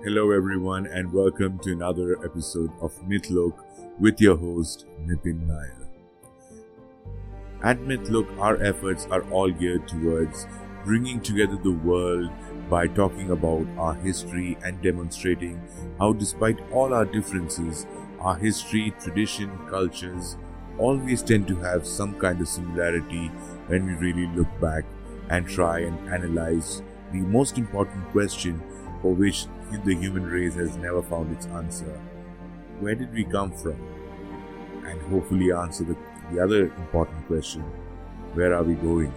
Hello everyone and welcome to another episode of Mythlok with your host Nitin Nair. At Mythlok, our efforts are all geared towards bringing together the world by talking about our history and demonstrating how despite all our differences, our history, tradition, cultures always tend to have some kind of similarity when we really look back and try and analyze the most important question for which the human race has never found its answer. Where did we come from? And hopefully answer the other important question, where are we going?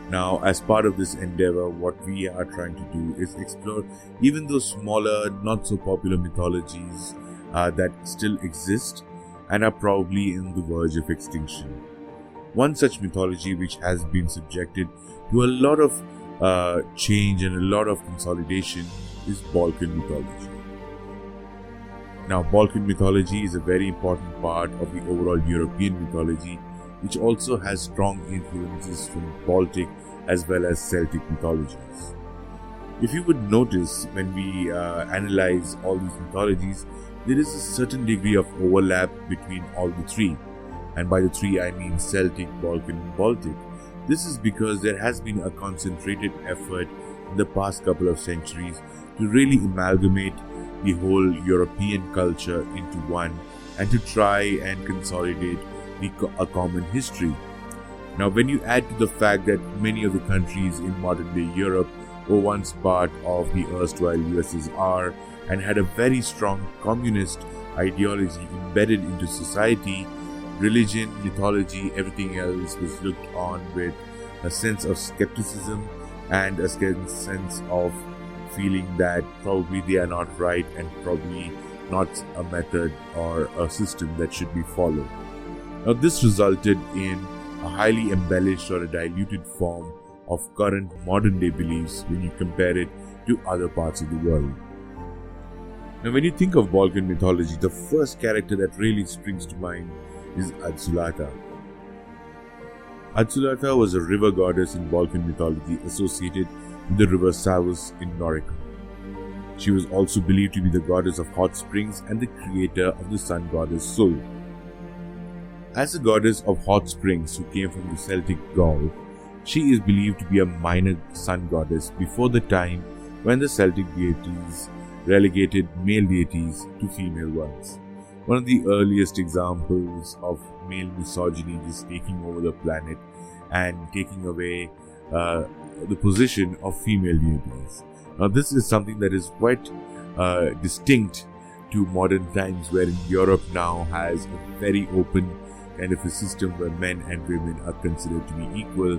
Now, as part of this endeavor, what we are trying to do is explore even those smaller, not so popular mythologies that still exist and are probably in the verge of extinction. One such mythology which has been subjected to a lot of change and a lot of consolidation is Balkan mythology. Now, Balkan mythology is a very important part of the overall European mythology, which also has strong influences from Baltic as well as Celtic mythologies. If you would notice, when we analyze all these mythologies, there is a certain degree of overlap between all the three. And by the three, I mean Celtic, Balkan, and Baltic. This is because there has been a concentrated effort in the past couple of centuries to really amalgamate the whole European culture into one and to try and consolidate a common history. Now, when you add to the fact that many of the countries in modern-day Europe were once part of the erstwhile USSR and had a very strong communist ideology embedded into society, religion, mythology, everything else was looked on with a sense of skepticism and a sense of feeling that probably they are not right and probably not a method or a system that should be followed. Now, this resulted in a highly embellished or a diluted form of current modern day beliefs when you compare it to other parts of the world. Now, when you think of Balkan mythology, the first character that really springs to mind is Adzulata. Adzulata was a river goddess in Balkan mythology associated with the river Savus in Norica. She was also believed to be the goddess of hot springs and the creator of the sun goddess Sul. As the goddess of hot springs who came from the Celtic Gaul, she is believed to be a minor sun goddess before the time when the Celtic deities relegated male deities to female ones. One of the earliest examples of male misogyny just taking over the planet and taking away the position of female deities. Now, this is something that is quite distinct to modern times, wherein Europe now has a very open kind of a system where men and women are considered to be equal,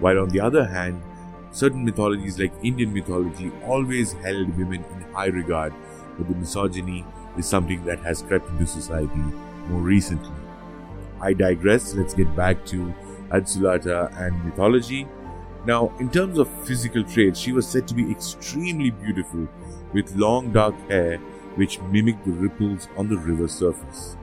while on the other hand, certain mythologies like Indian mythology always held women in high regard, but the misogyny is something that has crept into society more recently. I digress. Let's get back to Adzulata and mythology. Now, in terms of physical traits, she was said to be extremely beautiful with long dark hair which mimicked the ripples on the river surface.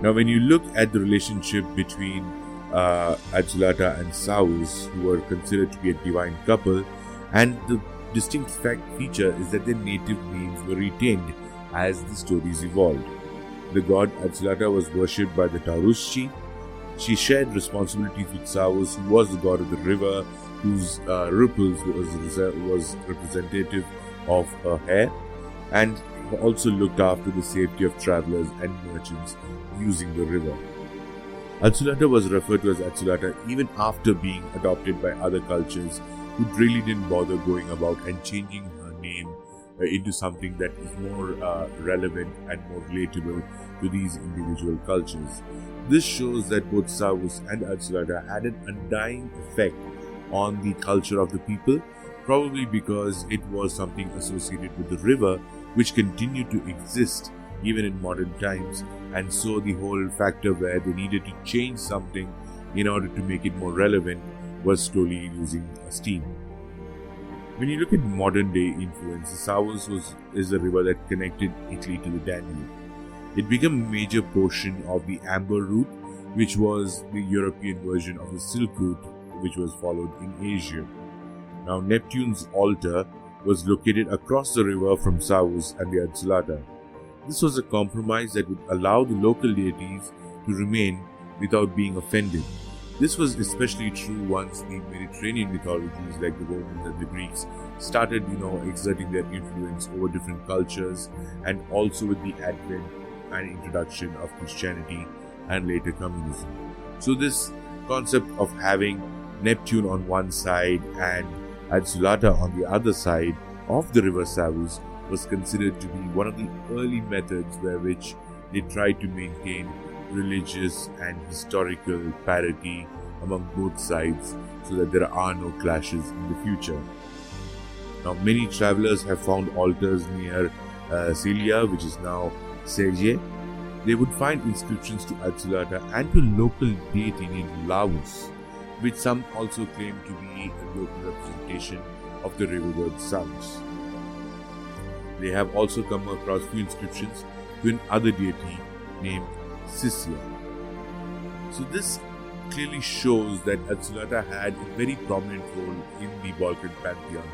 Now, when you look at the relationship between Adzulata and Savus, who were considered to be a divine couple, and the distinct feature is that their native names were retained as the stories evolved. The god Adzulata was worshipped by the Taurusci. She shared responsibilities with Savus, who was the god of the river, whose ripples was representative of her hair, and also looked after the safety of travelers and merchants using the river. Adzulata was referred to as Adzulata even after being adopted by other cultures who really didn't bother going about and changing her name into something that is more relevant and more relatable to these individual cultures. This shows that both Savus and Adzulata had an undying effect on the culture of the people, probably because it was something associated with the river which continued to exist even in modern times, and so the whole factor where they needed to change something in order to make it more relevant was slowly losing steam. When you look at modern day influence, the Savus is the river that connected Italy to the Danube. It became a major portion of the Amber route, which was the European version of the Silk route, which was followed in Asia. Now, Neptune's altar was located across the river from Savus and the Adsulata. This was a compromise that would allow the local deities to remain without being offended. This was especially true once the Mediterranean mythologies like the Romans and the Greeks started, exerting their influence over different cultures, and also with the advent and introduction of Christianity and later communism. So this concept of having Neptune on one side and Adsulata on the other side of the river Savus was considered to be one of the early methods by which they tried to maintain religious and historical parity among both sides so that there are no clashes in the future. Now, many travelers have found altars near Celia, which is now Sergier. They would find inscriptions to Adsulata and to a local deity named Lavus, which some also claim to be a local representation of the river god Savus. They have also come across few inscriptions to another deity named Sisya. So this clearly shows that Adsulata had a very prominent role in the Balkan pantheon,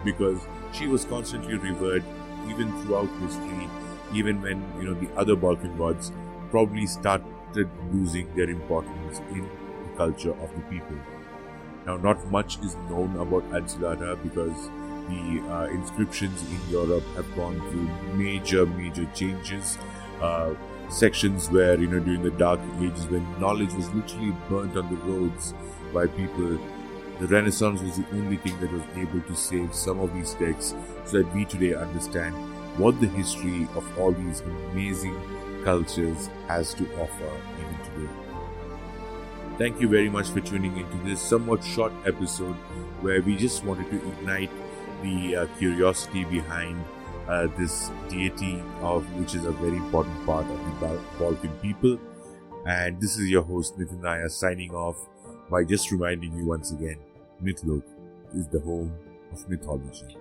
because she was constantly revered even throughout history, even when the other Balkan gods probably started losing their importance in the culture of the people. Now, not much is known about Adsulata because the inscriptions in Europe have gone through major changes. Sections where, during the Dark Ages, when knowledge was literally burnt on the roads by people, the Renaissance was the only thing that was able to save some of these texts so that we today understand what the history of all these amazing cultures has to offer even today. Thank you very much for tuning into this somewhat short episode where we just wanted to ignite the curiosity behind this deity, of which is a very important part of the Balkan people. And this is your host Nitin Nair signing off by just reminding you once again, Mythlok is the home of mythology.